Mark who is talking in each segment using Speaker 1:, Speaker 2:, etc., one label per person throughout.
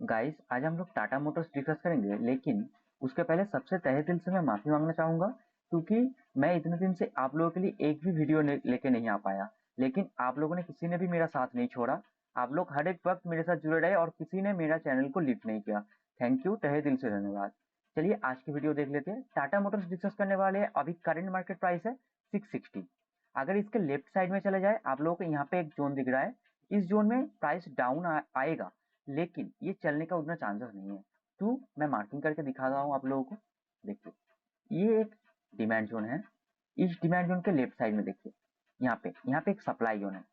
Speaker 1: Guys आज हम लोग टाटा मोटर्स डिस्कस करेंगे, लेकिन उसके पहले सबसे तहे दिल से मैं माफी मांगना चाहूंगा, क्योंकि मैं इतने दिन से आप लोगों के लिए एक भी वीडियो लेके नहीं आ पाया। लेकिन आप लोगों ने किसी ने भी मेरा साथ नहीं छोड़ा। आप लोग हर एक वक्त मेरे साथ जुड़े रहे और किसी ने मेरा चैनल को लिफ्ट नहीं किया। थैंक यू, तहे दिल से धन्यवाद। चलिए आज की वीडियो देख लेते हैं। टाटा मोटर्स डिस्कस करने वाले हैं। अभी करंट मार्केट प्राइस है 660। अगर इसके लेफ्ट साइड में चले जाए, आप लोगों को यहाँ पे एक जोन दिख रहा है। इस जोन में प्राइस डाउन आएगा, लेकिन ये चलने का उतना चांसेस नहीं है। तो मैं मार्किंग करके दिखा रहा हूँ आप लोगों को। देखिए, ये एक डिमांड जोन है। इस डिमांड जोन के लेफ्ट साइड में देखिए, यहाँ पे एक सप्लाई जोन है।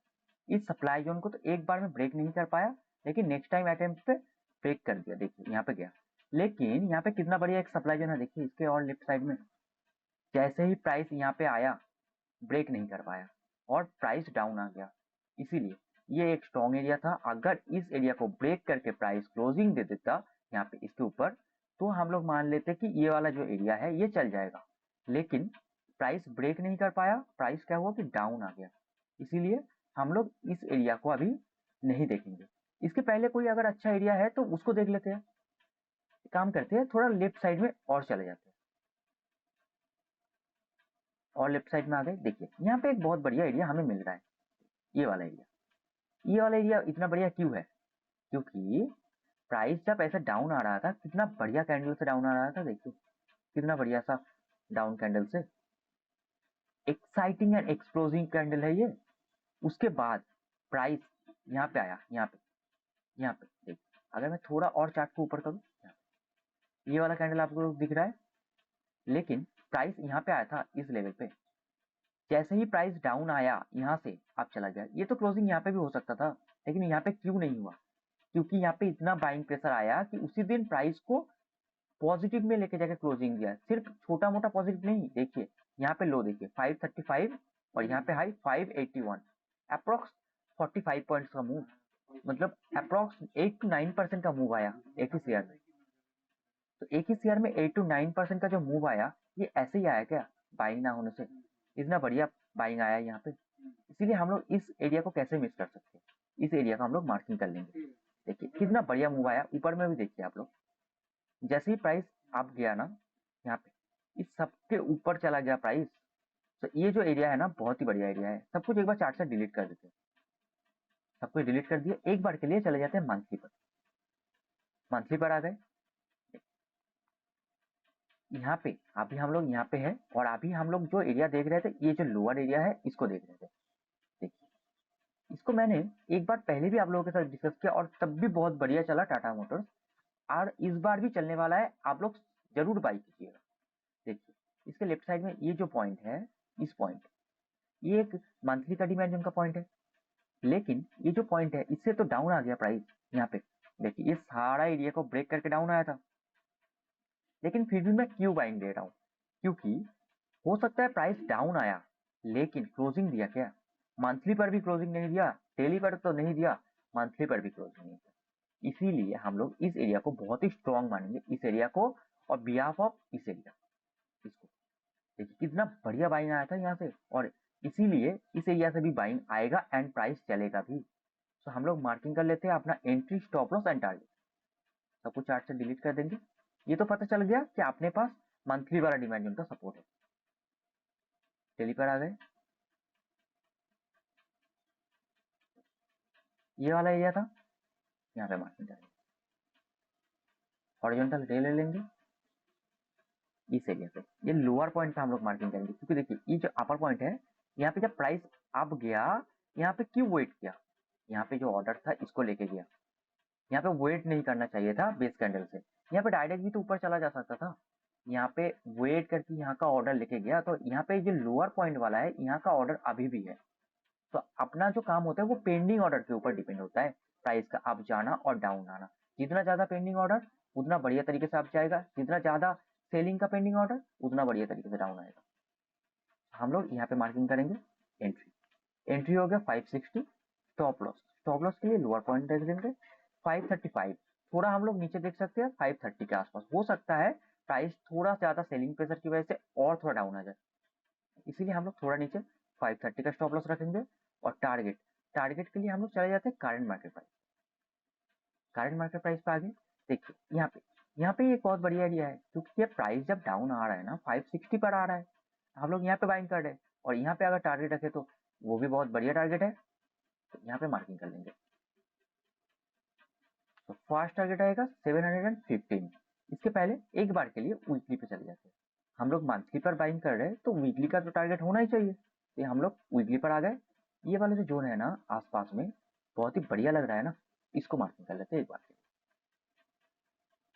Speaker 1: इस सप्लाई जोन को तो एक बार में ब्रेक नहीं कर पाया, लेकिन नेक्स्ट टाइम अटेम्प्ट पे ब्रेक कर दिया। देखिए यहाँ पे गया, लेकिन यहाँ पे कितना बढ़िया एक सप्लाई जोन है। देखिए इसके और लेफ्ट साइड में जैसे ही प्राइस यहाँ पे आया, ब्रेक नहीं कर पाया और प्राइस डाउन आ गया। इसीलिए ये एक स्ट्रॉन्ग एरिया था। अगर इस एरिया को ब्रेक करके प्राइस क्लोजिंग दे देता यहाँ पे इसके ऊपर, तो हम लोग मान लेते कि ये वाला जो एरिया है ये चल जाएगा। लेकिन प्राइस ब्रेक नहीं कर पाया, प्राइस क्या हुआ कि डाउन आ गया। इसीलिए हम लोग इस एरिया को अभी नहीं देखेंगे। इसके पहले कोई अगर अच्छा एरिया है तो उसको देख लेते हैं। काम करते हैं, थोड़ा लेफ्ट साइड में और चले जाते हैं। और लेफ्ट साइड में आ गए। देखिए यहाँ पे एक बहुत बढ़िया एरिया हमें मिल रहा है, ये वाला एरिया। ये वाला एरिया इतना बढ़िया क्यों है? क्योंकि प्राइस जब ऐसा डाउन आ रहा था, कितना बढ़िया कैंडल से डाउन आ रहा था। देखिए कितना बढ़िया सा डाउन कैंडल से, एक्साइटिंग एंड एक्सप्लोजिंग कैंडल है ये। उसके बाद प्राइस यहाँ पे आया, यहाँ पे देखिए। अगर मैं थोड़ा और चार्ट को ऊपर करूँ, ये वाला कैंडल आपको दिख रहा है, लेकिन प्राइस यहाँ पे आया था इस लेवल पे। जैसे ही प्राइस डाउन आया यहाँ से आप चला गया। ये तो क्लोजिंग यहाँ पे भी हो सकता था, लेकिन यहाँ पे क्यों नहीं हुआ? क्योंकि यहाँ पे इतना बाइंग प्रेशर आया कि उसी दिन प्राइस को पॉजिटिव में लेके जाकर क्लोजिंग दिया। सिर्फ छोटा मोटा पॉजिटिव नहीं। देखिए यहाँ पे लो, देखिए 535 और यहाँ पे हाई 581, अप्रोक्स 45 पॉइंट्स का मूव। मतलब अप्रोक्स 8 to 9% का मूव आया एक ही शेयर में। तो एक ही शेयर में 8 to 9% का जो मूव आया, ये ऐसे ही आया क्या बाइंग ना होने से? इतना बढ़िया बाइंग आया यहाँ पे। इसीलिए हम लोग इस एरिया को कैसे मिस कर सकते हैं? इस एरिया को हम लोग मार्किंग कर लेंगे। देखिए कितना बढ़िया मूव आया। ऊपर में भी देखिए आप लोग, जैसे ही प्राइस अप गया ना, यहाँ पे इस सबके ऊपर चला गया प्राइस। तो ये जो एरिया है ना, बहुत ही बढ़िया एरिया है। सब कुछ एक बार चार्ट से डिलीट कर देते हैं। सब कुछ डिलीट कर दिए, एक बार के लिए चले जाते हैं मंथली पर। मंथली पर आ गए। यहाँ पे अभी हम लोग यहाँ पे है, और अभी हम लोग जो एरिया देख रहे थे, ये जो लोअर एरिया है, इसको देख रहे थे। देखिए इसको मैंने एक बार पहले भी आप लोगों के साथ डिस्कस किया और तब भी बहुत बढ़िया चला टाटा मोटर्स। और इस बार भी चलने वाला है, आप लोग जरूर बाई कीजिएगा। देखिए इसके लेफ्ट साइड में ये जो पॉइंट है, इस पॉइंट, ये एक मंथली का डिमांड जोन का पॉइंट है। लेकिन ये जो पॉइंट है, इससे तो डाउन आ गया प्राइस। यहाँ पे देखिए ये सारा एरिया को ब्रेक करके डाउन आया था। लेकिन फिर भी मैं क्यों बाइंग दे रहा हूँ? क्योंकि हो सकता है प्राइस डाउन आया, लेकिन क्लोजिंग दिया क्या? मंथली पर भी क्लोजिंग नहीं दिया, डेली पर तो नहीं दिया, मंथली पर भी क्लोजिंग नहीं दिया। इसीलिए हम लोग इस एरिया को बहुत ही स्ट्रॉन्ग मानेंगे, इस एरिया को, और बिहाफ ऑफ इस एरिया। इसको देखिए कितना बढ़िया बाइंग आया था यहाँ से, और इसीलिए इस एरिया से भी बाइंग आएगा एंड प्राइस चलेगा भी। तो हम लोग मार्किंग कर लेते हैं अपना entry, stop loss and target. सब कुछ चार्ट से डिलीट कर देंगे। ये तो पता चल गया कि अपने पास मंथली वाला डिमांड जोन का सपोर्ट है। डेली पर आ गए। ये वाला एरिया था, यहाँ पे मार्किंग करेंगे। हॉरिजॉन्टल रे ले लेंगे इस एरिया पे। ये लोअर पॉइंट पे हम लोग मार्किंग करेंगे, क्योंकि देखिए ये जो अपर पॉइंट है, यहाँ पे जब प्राइस अप गया, यहाँ पे क्यों वेट किया? यहाँ पे जो ऑर्डर था इसको लेके गया। यहाँ पे वेट नहीं करना चाहिए था बेस कैंडल से। यहाँ पे डायरेक्ट भी तो ऊपर चला जा सकता था। यहाँ पे वेट करके यहाँ का ऑर्डर लेके गया, तो यहाँ पे जो लोअर पॉइंट वाला है, यहाँ का ऑर्डर अभी भी है। तो अपना जो काम होता है वो पेंडिंग ऑर्डर के ऊपर डिपेंड होता है, प्राइस का अप जाना और डाउन आना। जितना ज्यादा पेंडिंग ऑर्डर, उतना बढ़िया तरीके से अप जाएगा। जितना ज्यादा सेलिंग का पेंडिंग ऑर्डर, उतना बढ़िया तरीके से डाउन आएगा। हम लोग यहाँ पे मार्किंग करेंगे एंट्री। एंट्री हो गया 560। स्टॉप लॉस, स्टॉप लॉस के लिए लोअर पॉइंट देख लेंगे 535। थोड़ा हम लोग नीचे देख सकते हैं 530 के आसपास। हो सकता है प्राइस थोड़ा ज्यादा सेलिंग प्रेशर की वजह से और थोड़ा डाउन आ जाए, इसीलिए हम लोग थोड़ा नीचे 530 का स्टॉप लॉस रखेंगे। और टारगेट, टारगेट के लिए हम लोग चले जाते हैं current market price. Current market price पे आ गए। देखिए यहाँ पे एक बहुत बढ़िया एरिया है, क्योंकि ये प्राइस जब डाउन आ रहा है ना 560 पर आ रहा है, हम लोग यहाँ पे बाइंग कर रहे हैं, और यहाँ पे अगर टारगेट रखे तो वो भी बहुत बढ़िया टारगेट है, तो यहाँ पे मार्किंग कर लेंगे। तो फर्स्ट टारगेट आएगा 715। इसके पहले एक बार के लिए वीकली पे चले जाते हैं। हम लोग मंथली पर बाइंग कर रहे हैं, तो वीकली का तो टारगेट होना ही चाहिए, तो हम लोग वीकली पर आ गए। ये वाला जो जोन है ना आसपास में, बहुत ही बढ़िया लग रहा है ना, इसको मार्किंग कर लेते हैं एक बार के लिए।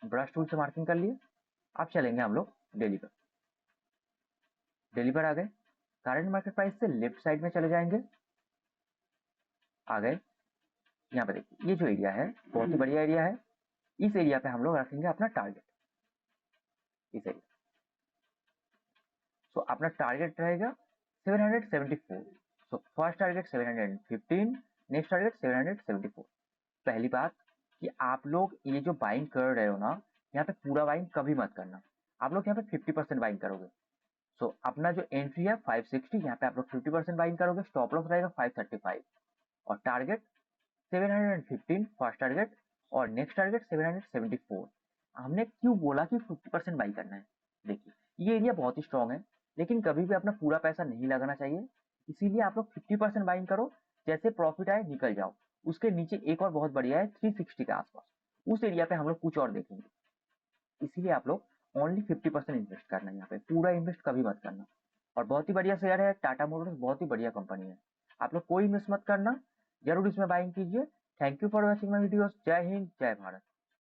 Speaker 1: ब्रश टूल से मार्किंग कर लिए। अब चलेंगे हम लोग डेली पर। डेली पर आ गए, करंट मार्केट प्राइस से लेफ्ट साइड में चले जाएंगे। आ गए, यहाँ पे देखिए ये जो एरिया है बहुत ही बढ़िया एरिया है। इस एरिया पे हम लोग रखेंगे अपना टारगेट, इस एरिया। सो अपना टारगेट रहेगा 774। So first target 715, next target 774। पहली बात कि आप लोग ये जो बाइंग कर रहे हो ना, यहाँ पे पूरा बाइंग कभी मत करना। आप लोग यहाँ पे 50% बाइंग करोगे। सो अपना जो एंट्री है 560, यहाँ पे आप लोग 50% बाइंग करोगे। स्टॉप लॉस रहेगा 535 और टारगेट 715 फर्स्ट टारगेट, और नेक्स्ट टारगेट 774। हमने क्यों बोला कि 50% बाई करना है? देखिए ये एरिया बहुत ही स्ट्रॉन्ग है, लेकिन कभी भी अपना पूरा पैसा नहीं लगाना चाहिए, इसीलिए आप लोग 50% बाइंग करो। जैसे प्रॉफिट आए निकल जाओ। उसके नीचे एक और बहुत बढ़िया है 360 के आसपास, उस एरिया पे हम लोग कुछ और देखेंगे। इसीलिए आप लोग ओनली 50% इन्वेस्ट करना है, यहाँ पे पूरा इन्वेस्ट कभी मत करना। और बहुत ही बढ़िया शेयर है टाटा मोटर्स, बहुत ही बढ़िया कंपनी है, आप लोग कोई मिस मत करना, जरूर इसमें बाइंग कीजिए। Thank you for watching my videos. जय हिंद, जय भारत।